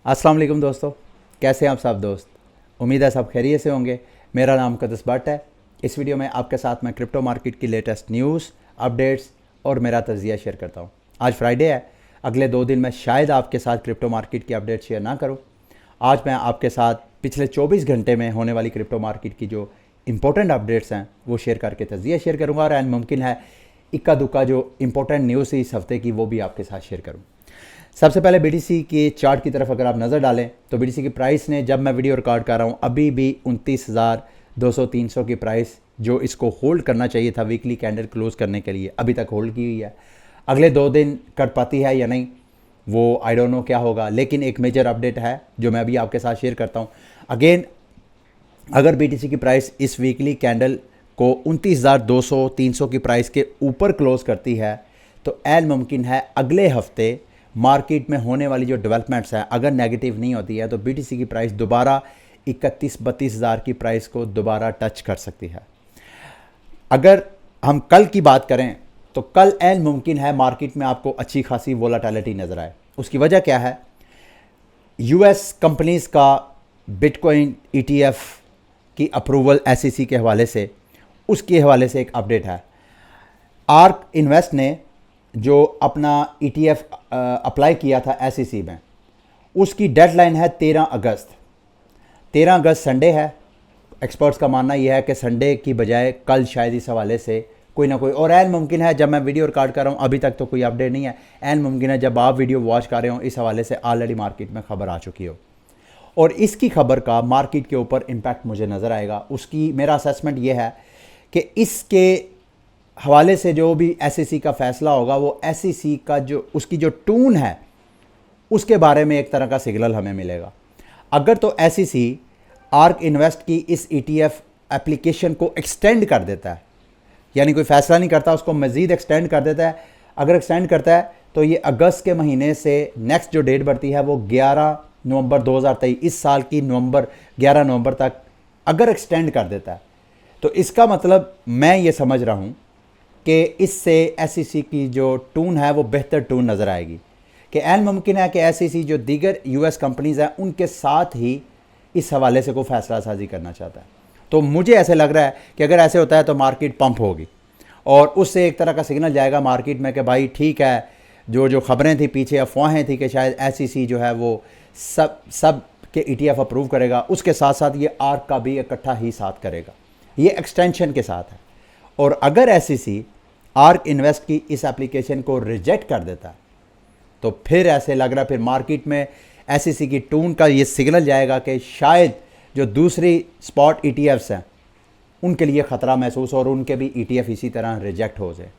अस्सलाम वालेकुम दोस्तों, कैसे हैं आप सब दोस्त। उम्मीद है सब खैरियत से होंगे। मेरा नाम कदस भट्ट है। इस वीडियो में आपके साथ मैं क्रिप्टो मार्केट की लेटेस्ट न्यूज़, अपडेट्स और मेरा तज़किया शेयर करता हूं। आज फ्राइडे है, अगले 2 दिन में शायद आपके साथ क्रिप्टो मार्केट की अपडेट शेयर ना करूं। आज मैं आपके साथ पिछले 24 घंटे में होने वाली क्रिप्टो मार्केट की जो इंपॉर्टेंट अपडेट्स हैं वो शेयर करके तज़किया शेयर करूँगा और एंड मुमकिन है इक्का दुक्का जो इंपॉर्टेंट न्यूज़ है इस हफ्ते की वो भी आपके साथ शेयर करूँ। सबसे पहले बीटीसी के चार्ट की तरफ अगर आप नज़र डालें तो बीटीसी की प्राइस ने, जब मैं वीडियो रिकॉर्ड कर रहा हूँ, अभी भी 29,200-300 की प्राइस जो इसको होल्ड करना चाहिए था वीकली कैंडल क्लोज करने के लिए, अभी तक होल्ड की हुई है। अगले 2 दिन कट पाती है या नहीं वो आई डोंट नो क्या होगा, लेकिन एक मेजर अपडेट है जो मैं अभी आपके साथ शेयर करता हूँ। अगेन, अगर बीटीसी की प्राइस इस वीकली कैंडल को 29,200-300 की प्राइस के ऊपर क्लोज करती है तो ऐन मुमकिन है अगले हफ्ते मार्केट में होने वाली जो डेवलपमेंट्स हैं अगर नेगेटिव नहीं होती है तो बीटीसी की प्राइस दोबारा 31-32 हज़ार की प्राइस को दोबारा टच कर सकती है। अगर हम कल की बात करें तो कल ऐन मुमकिन है मार्केट में आपको अच्छी खासी वोलाटिलिटी नज़र आए। उसकी वजह क्या है? यूएस कंपनीज़ का बिटकॉइन ईटीएफ की अप्रूवल एसईसी के हवाले से, उसके हवाले से एक अपडेट है। आर्क इन्वेस्ट ने जो अपना ईटीएफ अप्लाई किया था एसईसी में, उसकी डेडलाइन है 13 अगस्त। 13 अगस्त संडे है। एक्सपर्ट्स का मानना यह है कि संडे की बजाय कल शायद इस हवाले से कोई ना कोई, और ऐन मुमकिन है जब मैं वीडियो रिकॉर्ड कर रहा हूँ अभी तक तो कोई अपडेट नहीं है, ऐन मुमकिन है जब आप वीडियो वॉच कर रहे हो इस हवाले से ऑलरेडी मार्केट में खबर आ चुकी हो और इसकी खबर का मार्केट के ऊपर इम्पैक्ट मुझे नज़र आएगा। उसकी मेरा असेसमेंट ये है कि इसके हवाले से जो भी एसईसी का फैसला होगा वो एसईसी का जो उसकी जो टून है उसके बारे में एक तरह का सिग्नल हमें मिलेगा। अगर तो एसईसी आर्क इन्वेस्ट की इस ईटीएफ एप्लीकेशन को एक्सटेंड कर देता है, यानी कोई फैसला नहीं करता, उसको मज़ीद एक्सटेंड कर देता है, अगर एक्सटेंड करता है तो ये अगस्त के महीने से नेक्स्ट जो डेट बढ़ती है वो 11 नवंबर 2023, इस साल की 11 नवंबर तक अगर एक्सटेंड कर देता है तो इसका मतलब मैं ये समझ रहा हूँ कि इससे एसईसी की जो टून है वो बेहतर टून नज़र आएगी कि ऐन मुमकिन है कि एसईसी जो दीगर यूएस कंपनीज़ हैं उनके साथ ही इस हवाले से कोई फैसला साजी करना चाहता है। तो मुझे ऐसे लग रहा है कि अगर ऐसे होता है तो मार्केट पंप होगी और उससे एक तरह का सिग्नल जाएगा मार्केट में कि भाई ठीक है, जो खबरें थी पीछे, अफवाहें थी कि शायद एसईसी जो है वो सब के ईटीएफ अप्रूव करेगा, उसके साथ साथ ये आर्क का भी इकट्ठा ही साथ करेगा, ये एक्सटेंशन के साथ है। और अगर एसईसी आर्क इन्वेस्ट की इस एप्लीकेशन को रिजेक्ट कर देता है तो फिर ऐसे लग रहा है फिर मार्केट में एसईसी की टून का ये सिग्नल जाएगा कि शायद जो दूसरी स्पॉट ईटीएफ्स हैं उनके लिए ख़तरा महसूस हो और उनके भी ईटीएफ इसी तरह रिजेक्ट हो जाए।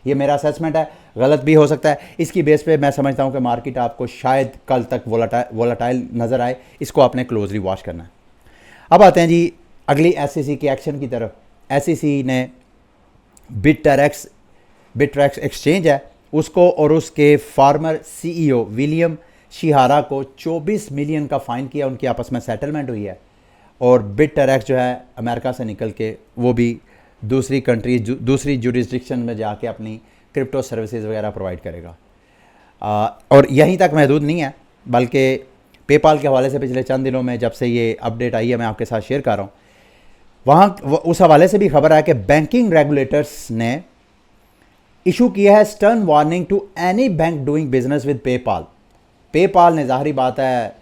ये मेरा असेसमेंट है, गलत भी हो सकता है। इसकी बेस पे मैं समझता हूँ कि मार्केट आपको शायद कल तक वोलाटाइल नज़र आए, इसको आपने क्लोजली वॉच करना है। अब आते हैं जी अगली एसईसी के एक्शन की तरफ। एसईसी ने बिटरेक्स एक्सचेंज है उसको और उसके फार्मर सीईओ विलियम शिहारा को 24 मिलियन का फ़ाइन किया, उनकी आपस में सेटलमेंट हुई है और बिटरेक्स जो है अमेरिका से निकल के वो भी दूसरी कंट्री, दूसरी जुरिस्डिक्शन में जाके अपनी क्रिप्टो सर्विसेज वगैरह प्रोवाइड करेगा। और यहीं तक महदूद नहीं है, बल्कि पेपाल के हवाले से पिछले चंद दिनों में जब से ये अपडेट आई है मैं आपके साथ शेयर कर रहा हूँ, वहाँ उस हवाले से भी खबर है कि बैंकिंग रेगुलेटर्स ने इशू किया है stern warning to any bank doing business with PayPal. PayPal ने, ज़ाहिरी बात है,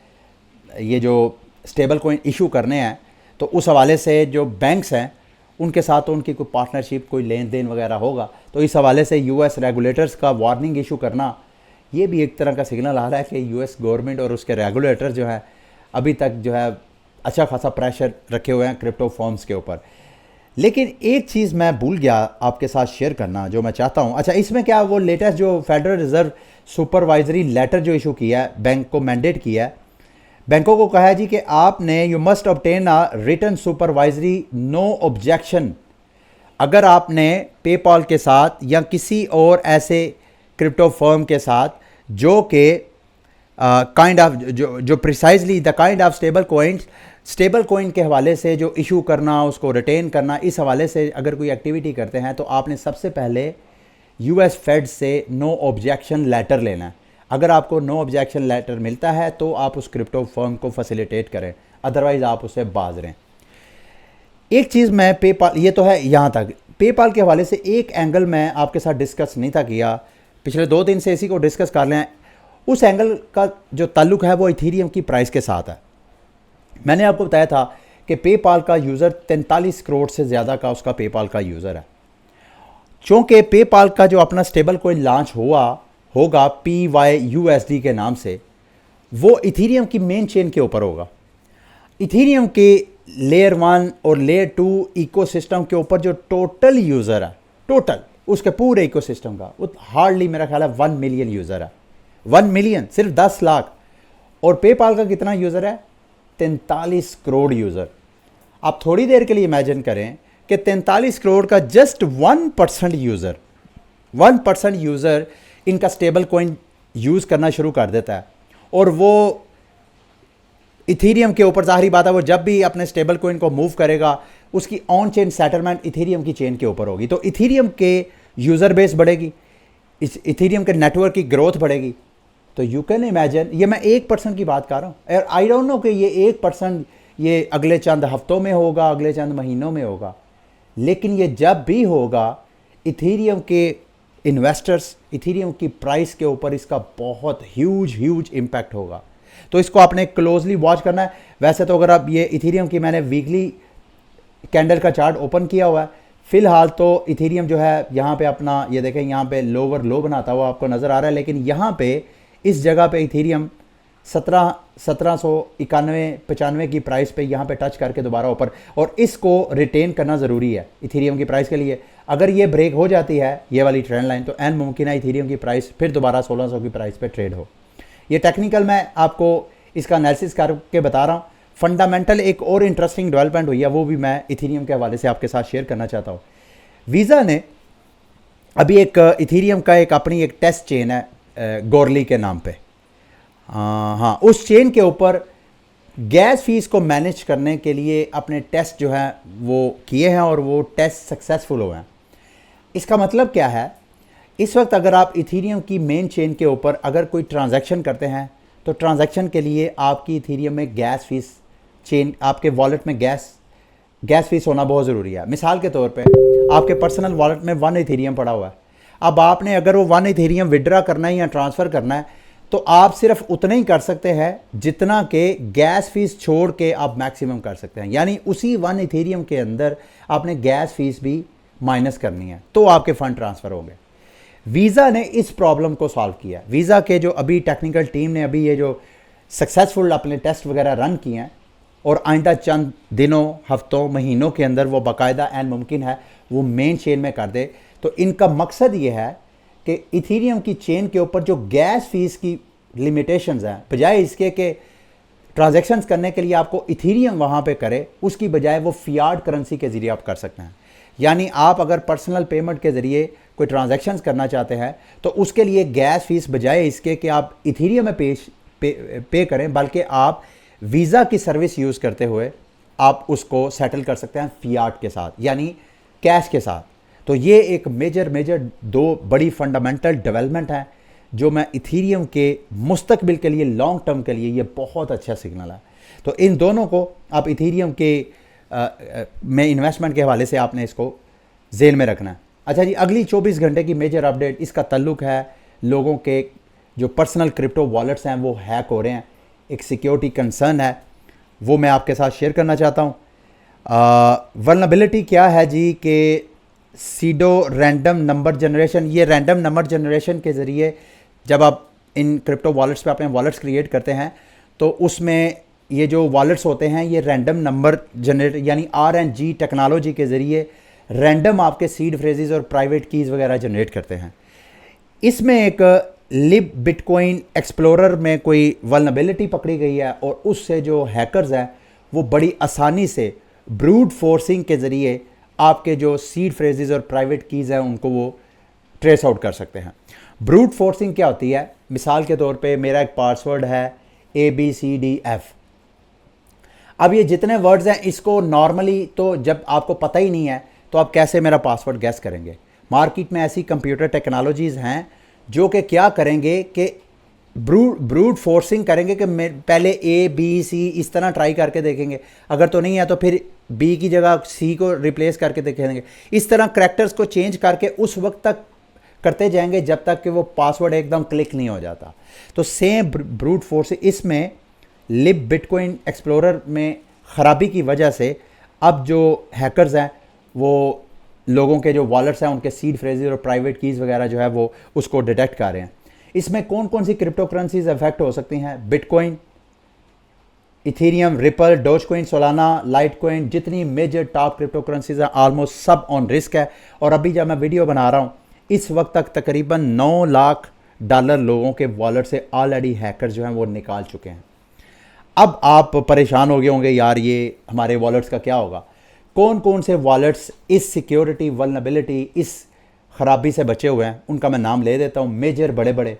ये जो स्टेबल कॉइन इशू करने हैं तो उस हवाले से जो बैंक्स हैं उनके साथ तो उनकी कोई पार्टनरशिप, कोई लेन देन वगैरह होगा, तो इस हवाले से यूएस रेगुलेटर्स का वार्निंग इशू करना ये भी एक तरह का सिग्नल आ रहा है कि यूएस गवर्नमेंट और उसके रेगुलेटर जो है अभी तक जो है अच्छा खासा प्रेशर रखे हुए हैं क्रिप्टो फॉर्म्स के ऊपर। लेकिन एक चीज़ मैं भूल गया आपके साथ शेयर करना जो मैं चाहता हूँ। अच्छा, इसमें क्या वो लेटेस्ट जो फेडरल रिजर्व सुपरवाइजरी लेटर जो इशू किया है, बैंक को मैंडेट किया है, बैंकों को कहा है जी कि आपने you must obtain a written supervisory no objection. अगर आपने पेपाल के साथ या किसी और ऐसे क्रिप्टो फर्म के साथ जो कि काइंड ऑफ जो precisely the kind of stable coin के हवाले से जो इशू करना, उसको रिटेन करना, इस हवाले से अगर कोई एक्टिविटी करते हैं तो आपने सबसे पहले यूएस फेड से नो ऑब्जेक्शन लेटर लेना है। अगर आपको नो ऑब्जेक्शन लेटर मिलता है तो आप उस क्रिप्टो फर्म को फैसिलिटेट करें, अदरवाइज़ आप उसे बाज रहें। एक चीज़ मैं पेपाल, ये तो है यहाँ तक, पेपाल के हवाले से एक एंगल मैं आपके साथ डिस्कस नहीं था किया, पिछले 2 दिन से इसी को डिस्कस कर लें। उस एंगल का जो ताल्लुक है वो इथीरियम की प्राइस के साथ है। मैंने आपको बताया था कि पेपाल का यूज़र 43 करोड़ से ज़्यादा का उसका पेपाल का यूज़र है। चूँकि पेपाल का जो अपना स्टेबल कोइन लॉन्च होगा PYUSD के नाम से, वो इथीरियम की मेन चेन के ऊपर होगा। इथीरियम के लेयर 1 और लेयर 2 इकोसिस्टम के ऊपर जो टोटल यूज़र है, टोटल उसके पूरे इकोसिस्टम का, वो हार्डली मेरा ख्याल है 1 मिलियन यूज़र है। 1 मिलियन, सिर्फ 10 लाख। और पेपाल का कितना यूज़र है? 43 करोड़ यूज़र। आप थोड़ी देर के लिए इमेजिन करें कि 43 करोड़ का जस्ट 1% यूज़र इनका स्टेबल कॉइन यूज़ करना शुरू कर देता है, और वो इथीरियम के ऊपर, जाहिर बात है वो जब भी अपने स्टेबल कॉइन को मूव करेगा उसकी ऑन चेन सेटलमेंट इथीरियम की चेन के ऊपर होगी। तो इथीरियम के यूज़र बेस बढ़ेगी, इस इथीरियम के नेटवर्क की ग्रोथ बढ़ेगी। तो यू कैन इमेजिन, ये मैं 1% की बात कर रहा हूँ, और आई डोंट नो कि ये 1% ये अगले चंद हफ्तों में होगा, अगले चंद महीनों में होगा, लेकिन ये जब भी होगा इथीरियम के इन्वेस्टर्स, इथीरियम की प्राइस के ऊपर इसका बहुत ह्यूज इम्पैक्ट होगा। तो इसको आपने क्लोजली वॉच करना है। वैसे तो अगर आप ये इथीरियम की, मैंने वीकली कैंडल का चार्ट ओपन किया हुआ है, फिलहाल तो इथीरियम जो है यहाँ पे अपना, ये देखें यहाँ पे लोअर लो बनाता हुआ आपको नज़र आ रहा है, लेकिन यहाँ पे इस जगह पे इथीरियम 1791-95 की प्राइस पे यहाँ पे टच करके दोबारा ऊपर, और इसको रिटेन करना ज़रूरी है इथीरियम की प्राइस के लिए। अगर ये ब्रेक हो जाती है ये वाली ट्रेंड लाइन, तो एन मुमकिन है इथीरियम की प्राइस फिर दोबारा 1600 की प्राइस पे ट्रेड हो। ये टेक्निकल मैं आपको इसका एनालिसिस करके बता रहा हूँ। फंडामेंटल एक और इंटरेस्टिंग डेवलपमेंट हुई है, वो भी मैं इथीरियम के हवाले से आपके साथ शेयर करना चाहता हूँ। वीज़ा ने अभी एक इथीरियम का एक अपनी एक टेस्ट चेन है गोरली के नाम पे, हाँ, उस चेन के ऊपर गैस फीस को मैनेज करने के लिए अपने टेस्ट जो है वो किए हैं, और वो टेस्ट सक्सेसफुल हुए हैं। इसका मतलब क्या है? इस वक्त अगर आप इथीरियम की मेन चेन के ऊपर अगर कोई ट्रांजैक्शन करते हैं, तो ट्रांजैक्शन के लिए आपकी इथीरियम में गैस फीस, चेन आपके वॉलेट में गैस फीस होना बहुत ज़रूरी है। मिसाल के तौर पे आपके पर्सनल वॉलेट में 1 इथीरियम पड़ा हुआ है, अब आपने अगर वो 1 इथीरियम विड्रा करना है या ट्रांसफ़र करना है, तो आप सिर्फ उतना ही कर सकते हैं जितना के गैस फीस छोड़ के आप मैक्सिमम कर सकते हैं। यानी उसी 1 इथीरियम के अंदर आपने गैस फीस भी माइनस करनी है, तो आपके फंड ट्रांसफ़र होंगे। वीज़ा ने इस प्रॉब्लम को सॉल्व किया। वीज़ा के जो अभी टेक्निकल टीम ने अभी ये जो सक्सेसफुल अपने टेस्ट वगैरह रन किए हैं, और आइंदा चंद दिनों, हफ्तों, महीनों के अंदर वो बाकायदा एन मुमकिन है वो मेन चेन में कर दे। तो इनका मकसद ये है कि इथीरियम की चेन के ऊपर जो गैस फीस की लिमिटेशंस हैं, बजाय इसके कि ट्रांजैक्शंस करने के लिए आपको इथीरियम वहाँ पे करे, उसकी बजाय वो फियाट करेंसी के ज़रिए आप कर सकते हैं। यानी आप अगर पर्सनल पेमेंट के ज़रिए कोई ट्रांजैक्शंस करना चाहते हैं, तो उसके लिए गैस फीस बजाय इसके कि आप इथीरियम में पे करें, बल्कि आप वीज़ा की सर्विस यूज़ करते हुए आप उसको सेटल कर सकते हैं फियाट के साथ, यानी कैश के साथ। तो ये एक मेजर 2 बड़ी फंडामेंटल डेवलपमेंट है जो मैं इथीरियम के मुस्तकबिल के लिए, लॉन्ग टर्म के लिए, ये बहुत अच्छा सिग्नल है। तो इन दोनों को आप इथीरियम के में इन्वेस्टमेंट के हवाले से आपने इसको जेल में रखना है। अच्छा जी, अगली 24 घंटे की मेजर अपडेट, इसका ताल्लुक है लोगों के जो पर्सनल क्रिप्टो वॉलेट्स हैं वो हैक हो रहे हैं, एक सिक्योरिटी कंसर्न है, वो मैं आपके साथ शेयर करना चाहता हूँ। वल्नरेबिलिटी क्या है जी कि सीडो रैंडम नंबर जनरेशन, ये रैंडम नंबर जनरेशन के ज़रिए जब आप इन क्रिप्टो वॉलेट्स पे अपने वॉलेट्स क्रिएट करते हैं, तो उसमें ये जो वॉलेट्स होते हैं ये रैंडम नंबर जनरेट, यानी RNG टेक्नोलॉजी के ज़रिए रैंडम आपके सीड फ्रेजेस और प्राइवेट कीज़ वगैरह जनरेट करते हैं। इसमें एक लिब बिटकॉइन एक्सप्लोरर में कोई वल्नरेबिलिटी पकड़ी गई है, और उससे जो हैकर्स हैं वो बड़ी आसानी से ब्रूट फोर्सिंग के ज़रिए आपके जो सीड फ्रेजेस और प्राइवेट कीज़ हैं उनको वो ट्रेस आउट कर सकते हैं। ब्रूट फोर्सिंग क्या होती है? मिसाल के तौर पे मेरा एक पासवर्ड है ABCDF। अब ये जितने वर्ड्स हैं, इसको नॉर्मली तो जब आपको पता ही नहीं है तो आप कैसे मेरा पासवर्ड गैस करेंगे? मार्केट में ऐसी कंप्यूटर टेक्नोलॉजीज़ हैं जो कि क्या करेंगे कि ब्रूट फोर्सिंग करेंगे कि पहले ए बी सी इस तरह ट्राई करके देखेंगे, अगर तो नहीं है तो फिर बी की जगह सी को रिप्लेस करके देखेंगे। इस तरह करैक्टर्स को चेंज करके उस वक्त तक करते जाएंगे जब तक कि वो पासवर्ड एकदम क्लिक नहीं हो जाता। तो सेम ब्रूट फोर्स इसमें लिब बिटकॉइन एक्सप्लोरर में ख़राबी की वजह से अब जो हैकर्स हैं वो लोगों के जो वॉलेट्स हैं उनके सीड फ्रेजेस और प्राइवेट कीज़ वगैरह जो है वो उसको डिटेक्ट कर रहे हैं। इसमें कौन कौन सी क्रिप्टो करेंसीज अफेक्ट हो सकती हैं? Bitcoin, Ethereum, ripple, Dogecoin, Solana, Litecoin, जितनी मेजर टॉप क्रिप्टो करेंसीज हैं ऑलमोस्ट सब ऑन रिस्क है। और अभी जब मैं वीडियो बना रहा हूँ इस वक्त तक तकरीबन 9 लाख डॉलर लोगों के वॉलेट से ऑलरेडी हैकर्स जो हैं वो निकाल चुके हैं। अब आप परेशान हो गए होंगे, यार ये हमारे वॉलेट्स का क्या होगा? कौन कौन से वॉलेट्स इस सिक्योरिटी वल्नरेबिलिटी, इस ख़राबी से बचे हुए हैं उनका मैं नाम ले देता हूँ। मेजर बड़े बड़े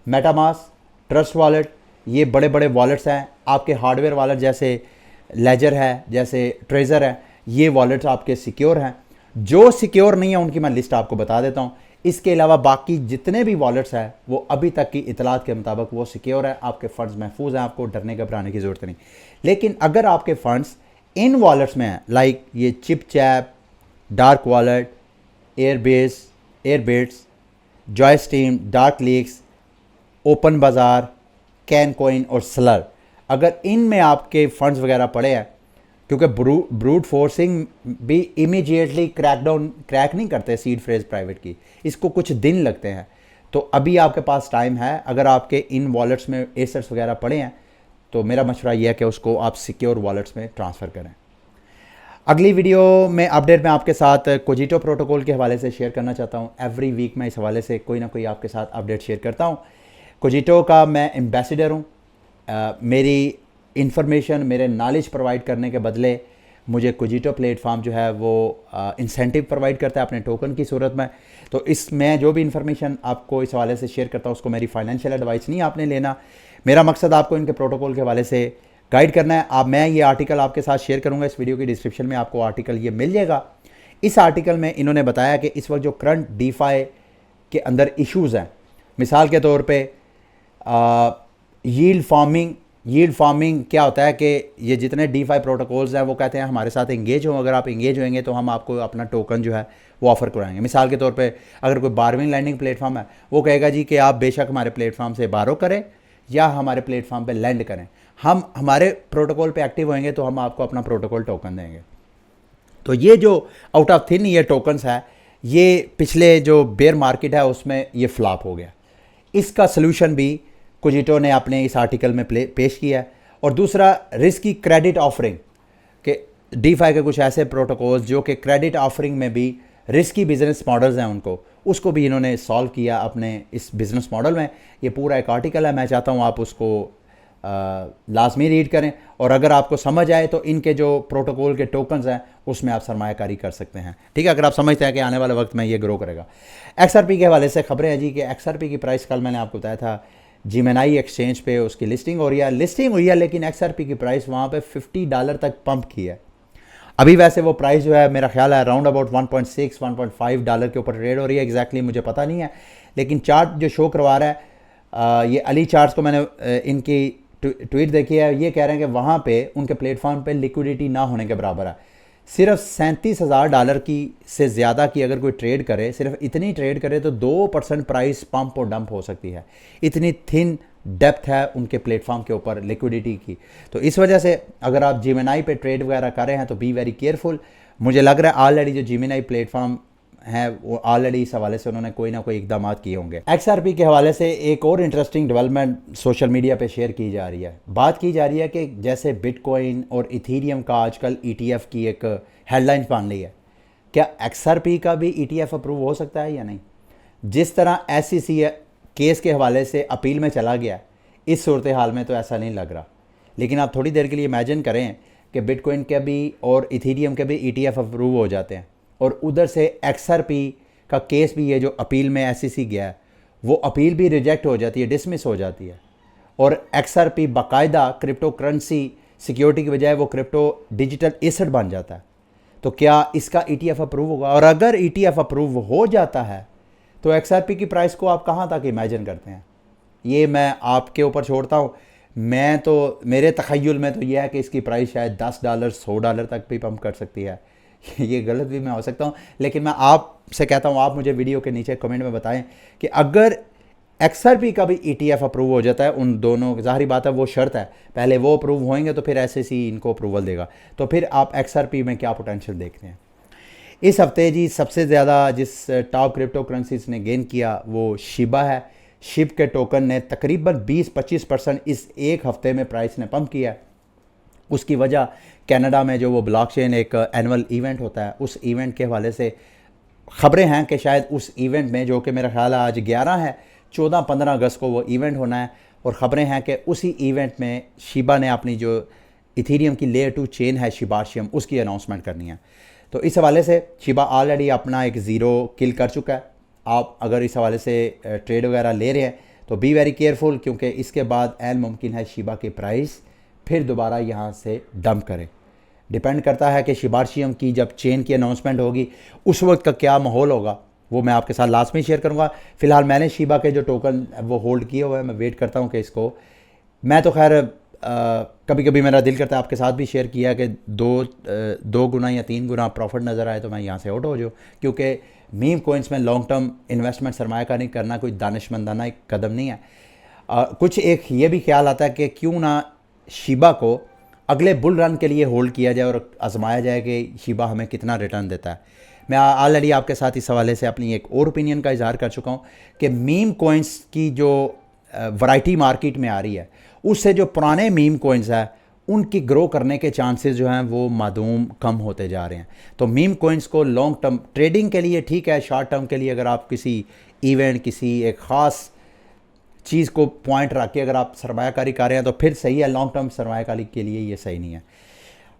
मेटामास्क, ट्रस्ट वॉलेट, ये बड़े बड़े वॉलेट्स हैं। आपके हार्डवेयर वॉलेट जैसे लेजर है, जैसे ट्रेजर है, ये वॉलेट्स आपके सिक्योर हैं। जो सिक्योर नहीं है उनकी मैं लिस्ट आपको बता देता हूँ। इसके अलावा बाकी जितने भी वॉलेट्स हैं वो अभी तक की इतलात के मुताबिक वो सिक्योर है, आपके फ़ंड्स महफूज हैं, आपको डरने घबराने की ज़रूरत नहीं। लेकिन अगर आपके फ़ंड्स इन वॉलेट्स में हैं, लाइक ये ChipChap, Dark Wallet, Airbitz, JoyStream, Dark Leaks, Open Bazaar, Can Coin और स्लर, अगर इनमें आपके फंड्स वगैरह पड़े हैं, क्योंकि ब्रूट फोर्सिंग भी इमीडिएटली क्रैक नहीं करते सीड फ्रेज प्राइवेट की, इसको कुछ दिन लगते हैं। तो अभी आपके पास टाइम है। अगर आपके इन वॉलेट्स में एसेट्स वगैरह पड़े हैं तो मेरा मशवरा यह है कि उसको आप सिक्योर वॉलेट्स में ट्रांसफ़र करें। अगली वीडियो में अपडेट मैं आपके साथ कोजिटो प्रोटोकॉल के हवाले से शेयर करना चाहता हूँ। एवरी वीक मैं इस हवाले से कोई ना कोई आपके साथ अपडेट शेयर करता हूँ। कोजिटो का मैं एम्बेसडर हूँ। मेरी इंफॉर्मेशन, मेरे नॉलेज प्रोवाइड करने के बदले मुझे कोजिटो प्लेटफॉर्म जो है वो इंसेंटिव प्रोवाइड करता है अपने टोकन की सूरत में। तो इसमें जो भी इंफॉर्मेशन आपको इस हवाले से शेयर करता हूँ उसको मेरी फाइनेंशियल एडवाइस नहीं आपने लेना। मेरा मकसद आपको इनके प्रोटोकॉल के हवाले से गाइड करना है। अब मैं ये आर्टिकल आपके साथ शेयर करूँगा, इस वीडियो की डिस्क्रिप्शन में आपको आर्टिकल ये मिल जाएगा। इस आर्टिकल में इन्होंने बताया कि इस वक्त जो करंट डीफाई के अंदर इश्यूज़ हैं, मिसाल के तौर पे यील्ड फार्मिंग क्या होता है कि ये जितने डीफाई प्रोटोकॉल्स हैं वो कहते हैं हमारे साथ एंगेज हो, अगर आप एंगेज होंगे तो हम आपको अपना टोकन जो है वो ऑफ़र कराएंगे। मिसाल के तौर पे अगर कोई बारविंग लैंडिंग प्लेटफॉर्म है वो कहेगा जी कि आप बेशक हमारे प्लेटफॉर्म से बारो करें या हमारे प्लेटफॉर्म पे लैंड करें, हम हमारे प्रोटोकॉल पे एक्टिव होंगे तो हम आपको अपना प्रोटोकॉल टोकन देंगे। तो ये जो आउट ऑफ थिन ये टोकन्स है, ये पिछले जो बेयर मार्केट है उसमें ये फ्लॉप हो गया। इसका सलूशन भी कोजिटो ने अपने इस आर्टिकल में पेश किया है। और दूसरा, रिस्की क्रेडिट ऑफरिंग के डीफाई के कुछ ऐसे प्रोटोकॉल्स जो कि क्रेडिट ऑफरिंग में भी रिस्की बिजनेस मॉडल्स हैं उसको भी इन्होंने सॉल्व किया अपने इस बिज़नेस मॉडल में। ये पूरा एक आर्टिकल है, मैं चाहता हूँ आप उसको लाजमी रीड करें और अगर आपको समझ आए तो इनके जो प्रोटोकॉल के टोकन्स हैं उसमें आप सरमायाकारी कर सकते हैं। ठीक है, अगर आप समझते हैं कि आने वाले वक्त में ये ग्रो करेगा। XRP के हवाले से खबरें हैं जी कि XRP की प्राइस कल मैंने आपको बताया था जिमेनाई एक्सचेंज पे उसकी लिस्टिंग हो रही है, लेकिन XRP की प्राइस वहाँ पे $50 तक पंप की है। अभी वैसे वो प्राइस जो है मेरा ख्याल है अराउंड अबाउट 1.6 $1.5 के ऊपर ट्रेड हो रही है। एग्जैक्टली मुझे पता नहीं है, लेकिन चार्ट जो शो करवा रहा है ये अली चार्ट्स को मैंने इनकी ट्वीट देखी है, ये कह रहे हैं कि वहाँ पे उनके प्लेटफॉर्म पे लिक्विडिटी ना होने के बराबर है। सिर्फ $37,000 की से ज़्यादा की अगर कोई ट्रेड करे, सिर्फ इतनी ट्रेड करे तो 2% प्राइस पंप और डंप हो सकती है। इतनी थिन डेप्थ है उनके प्लेटफॉर्म के ऊपर लिक्विडिटी की। तो इस वजह से अगर आप जिमेनाई पे ट्रेड वगैरह कर रहे हैं तो बी वेरी केयरफुल। मुझे लग रहा है ऑलरेडी जो जिमेनाई प्लेटफॉर्म है वो ऑलरेडी इस हवाले से उन्होंने कोई ना कोई इकदाम किए होंगे। XRP के हवाले से एक और इंटरेस्टिंग डेवलपमेंट सोशल मीडिया पे शेयर की जा रही है। बात की जा रही है कि जैसे बिटकॉइन और इथेरियम का आजकल ETF की एक हेडलाइन बन रही है, क्या XRP का भी ETF अप्रूव हो सकता है या नहीं? जिस तरह SEC केस के हवाले से अपील में चला गया, इस सूरत हाल में तो ऐसा नहीं लग रहा। लेकिन आप थोड़ी देर के लिए इमेजिन करें कि बिटकॉइन के भी और इथेरियम के भी ETF अप्रूव हो जाते हैं और उधर से XRP का केस भी, ये जो अपील में SEC गया है वो अपील भी रिजेक्ट हो जाती है, डिसमिस हो जाती है और XRP बाकायदा क्रिप्टो करेंसी सिक्योरिटी की बजाय वो क्रिप्टो डिजिटल एसेट बन जाता है। तो क्या इसका ETF अप्रूव होगा? और अगर ETF अप्रूव हो जाता है तो XRP की प्राइस को आप कहाँ तक इमेजिन करते हैं? ये मैं आपके ऊपर छोड़ता हूँ। मैं तो मेरे तख़य्युल में तो ये है कि इसकी प्राइस शायद $10 $100 तक भी पंप कर सकती है। ये गलत भी मैं हो सकता हूँ, लेकिन मैं आपसे कहता हूँ आप मुझे वीडियो के नीचे कमेंट में बताएं कि अगर XRP का भी ETF अप्रूव हो जाता है, उन दोनों ज़ाहिर बात है वो शर्त है, पहले वो अप्रूव होंगे तो फिर SEC इनको अप्रूवल देगा, तो फिर आप XRP में क्या पोटेंशियल देखते हैं। इस हफ्ते जी सबसे ज़्यादा जिस टॉप क्रिप्टो करेंसीज ने गेन किया वो शिबा है। शिब के टोकन ने तकरीबन 20-25% इस एक हफ्ते में प्राइस ने पंप किया है। उसकी वजह कनाडा में जो वो ब्लॉकचेन एक एनुअल इवेंट होता है, उस इवेंट के हवाले से ख़बरें हैं कि शायद उस इवेंट में, जो कि मेरा ख्याल है आज 11 है, 14-15 अगस्त को वो इवेंट होना है, और ख़बरें हैं कि उसी इवेंट में शिबा ने अपनी जो इथेरियम की लेयर 2 चेन है शिबाशियम, उसकी अनाउंसमेंट करनी है। तो इस हवाले से शिबा ऑलरेडी अपना एक ज़ीरो किल कर चुका है। आप अगर इस हवाले से ट्रेड वगैरह ले रहे हैं तो बी वेरी केयरफुल, क्योंकि इसके बाद ऐन मुमकिन है शिबा की प्राइस फिर दोबारा यहाँ से डंप करें। डिपेंड करता है कि शिबाशियम की जब चेन की अनाउंसमेंट होगी उस वक्त का क्या माहौल होगा, वो मैं आपके साथ लास्ट में शेयर करूँगा। फ़िलहाल मैंने शिबा के जो टोकन वो होल्ड किए हुए हैं, मैं वेट करता हूँ कि इसको, मैं तो खैर कभी कभी मेरा दिल करता है आपके साथ भी शेयर किया कि दो गुना या 3 गुना प्रॉफिट नज़र आए तो मैं यहाँ से आउट हो जाऊँ, क्योंकि मीम कोइंस में लॉन्ग टर्म इन्वेस्टमेंट सरमायाकारी करना कोई दानिशमंदाना एक कदम नहीं है। कुछ एक ये भी ख्याल आता है कि क्यों ना शिबा को अगले बुल रन के लिए होल्ड किया जाए और आजमाया जाए कि शिबा हमें कितना रिटर्न देता है। मैं ऑलरेडी आपके साथ इस हवाले से अपनी एक और ओपिनियन का इजहार कर चुका हूँ कि मीम कोइंस की जो वैरायटी मार्केट में आ रही है, उससे जो पुराने मीम कोइंस है उनकी ग्रो करने के चांसेस जो हैं वो मादूम कम होते जा रहे हैं। तो मीम कोइंस को लॉन्ग टर्म ट्रेडिंग के लिए ठीक है, शॉर्ट टर्म के लिए अगर आप किसी इवेंट, किसी एक ख़ास चीज़ को पॉइंट रख के अगर आप सरमायाकारी कर रहे हैं तो फिर सही है, लॉन्ग टर्म सरमायाकारी के लिए ये सही नहीं है।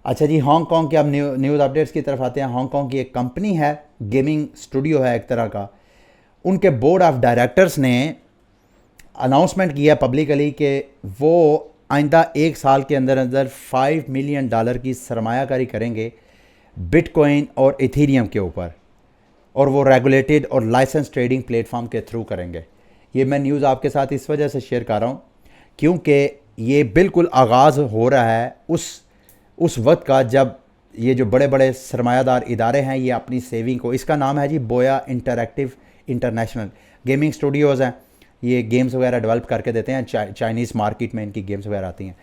अच्छा जी, हांगकॉन्ग के अब न्यूज़ अपडेट्स की तरफ आते हैं। हांगकॉन्ग की एक कंपनी है, गेमिंग स्टूडियो है एक तरह का, उनके बोर्ड ऑफ डायरेक्टर्स ने अनाउंसमेंट किया पब्लिकली कि वो आइंदा 1 साल के अंदर अंदर $5 मिलियन की सरमायाकारी करेंगे बिटकॉइन और इथेरियम के ऊपर, और वो रेगुलेटेड और लाइसेंस ट्रेडिंग प्लेटफॉर्म के थ्रू करेंगे। ये मैं न्यूज़ आपके साथ इस वजह से शेयर कर रहा हूँ क्योंकि ये बिल्कुल आगाज़ हो रहा है उस वक्त का जब ये जो बड़े बड़े सरमायादार इदारे हैं ये अपनी सेविंग को, इसका नाम है जी बोया इंटरैक्टिव इंटरनेशनल, गेमिंग स्टूडियोज़ हैं, ये गेम्स वगैरह डेवलप करके देते हैं, चाइनीज़ मार्केट में इनकी गेम्स वगैरह आती हैं।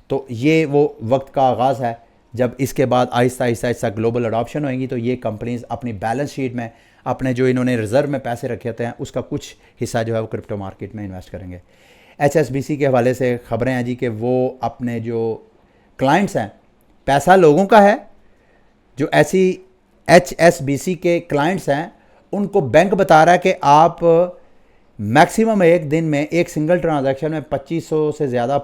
तो ये वो वक्त का आगाज़ है जब इसके बाद आहिस्ता आहिस्ता ग्लोबल अडॉप्शन होएंगी, तो ये कंपनीज़ अपनी बैलेंस शीट में अपने जो इन्होंने रिज़र्व में पैसे रखे होते हैं उसका कुछ हिस्सा जो है वो क्रिप्टो मार्केट में इन्वेस्ट करेंगे। HSBC के हवाले से ख़बरें हैं जी कि वो अपने जो क्लाइंट्स हैं, पैसा लोगों का है, जो ऐसी HSBC के क्लाइंट्स हैं उनको बैंक बता रहा है कि आप मैक्सिमम एक दिन में एक सिंगल ट्रांजैक्शन में 2500 से ज़्यादा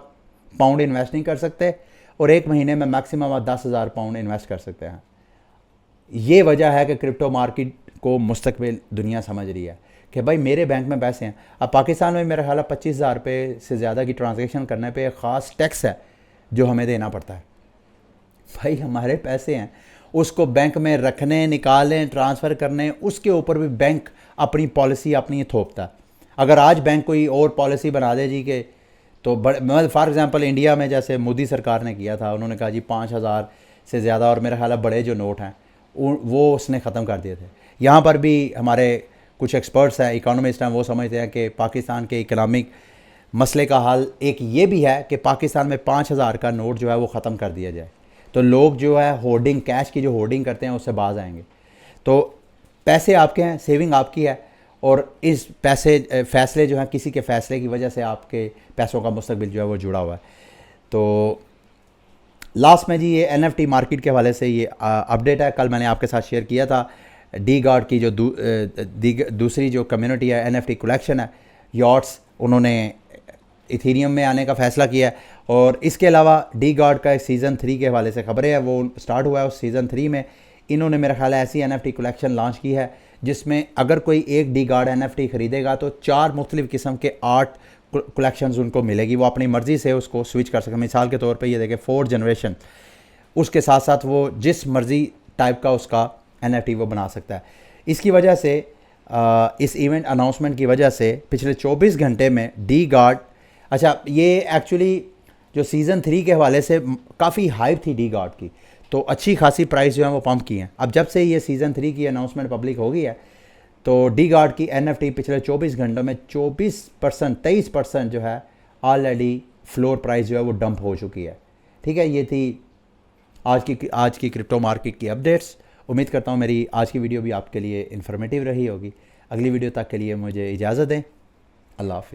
पाउंड इन्वेस्ट नहीं कर सकते, और एक महीने में मैक्सिमम आप 10,000 पाउंड इन्वेस्ट कर सकते हैं। ये वजह है कि क्रिप्टो मार्केट को मुस्तकबिल दुनिया समझ रही है कि भाई मेरे बैंक में पैसे हैं। अब पाकिस्तान में मेरा ख्याल है 25,000 रुपये से ज़्यादा की ट्रांजैक्शन करने पे एक ख़ास टैक्स है जो हमें देना पड़ता है। भाई हमारे पैसे हैं, उसको बैंक में रखने, निकालने, ट्रांसफ़र करने, उसके ऊपर भी बैंक अपनी पॉलिसी अपनी थोपता है। अगर आज बैंक कोई और पॉलिसी बना दे जी के, तो मतलब फॉर एग्ज़ाम्पल इंडिया में जैसे मोदी सरकार ने किया था, उन्होंने कहा जी 5,000 से ज़्यादा और मेरा ख्याल है बड़े जो नोट हैं वो उसने ख़त्म कर दिए थे। यहाँ पर भी हमारे कुछ एक्सपर्ट्स हैं, इकोनॉमिस्ट हैं, वो समझते हैं कि पाकिस्तान के इकनॉमिक मसले का हल एक ये भी है कि पाकिस्तान में 5,000 का नोट जो है वो ख़त्म कर दिया जाए, तो लोग जो है होर्डिंग, कैश की जो होर्डिंग करते हैं उससे बाज आएंगे। तो पैसे आपके हैं, सेविंग आपकी है, और इस फैसले जो हैं किसी के फैसले की वजह से आपके पैसों का मुस्तकबिल जो है वो जुड़ा हुआ है। तो लास्ट में जी ये NFT मार्केट के हवाले से ये अपडेट है, कल मैंने आपके साथ शेयर किया था। डी गार्ड की जो दूसरी जो कम्युनिटी है, NFT कलेक्शन है, यॉट्स, उन्होंने इथेरियम में आने का फ़ैसला किया है। और इसके अलावा डी गार्ड का सीज़न 3 के हवाले से ख़बरें हैं, वो स्टार्ट हुआ है। उस सीज़न 3 में इन्होंने मेरा ख्याल है ऐसी NFT कलेक्शन लॉन्च की है जिसमें अगर कोई एक डी गार्ड NFT ख़रीदेगा तो 4 मुख्तलिफ़ किस्म के आर्ट कलेक्शंस उनको मिलेगी, वो अपनी मर्ज़ी से उसको स्विच कर सके। मिसाल के तौर पे ये देखें 4 जनरेशन, उसके साथ साथ वो जिस मर्ज़ी टाइप का उसका NFT वो बना सकता है। इसकी वजह से इस इवेंट अनाउंसमेंट की वजह से पिछले 24 घंटे में डी गार्ड अच्छा, ये एक्चुअली जो सीज़न 3 के हवाले से काफ़ी हाइप थी डी गॉड की, तो अच्छी खासी प्राइस जो है वो पंप की हैं। अब जब से ये सीज़न 3 की अनाउंसमेंट पब्लिक हो गई है, तो डी गॉड की NFT पिछले 24 घंटों में 24% 23% जो है ऑलरेडी फ्लोर प्राइस जो है वो डंप हो चुकी है। ठीक है, ये थी आज की क्रिप्टो मार्केट की अपडेट्स। उम्मीद करता हूँ मेरी आज की वीडियो भी आपके लिए इन्फॉर्मेटिव रही होगी। अगली वीडियो तक के लिए मुझे इजाज़त दें। अल्लाह हाफिज़।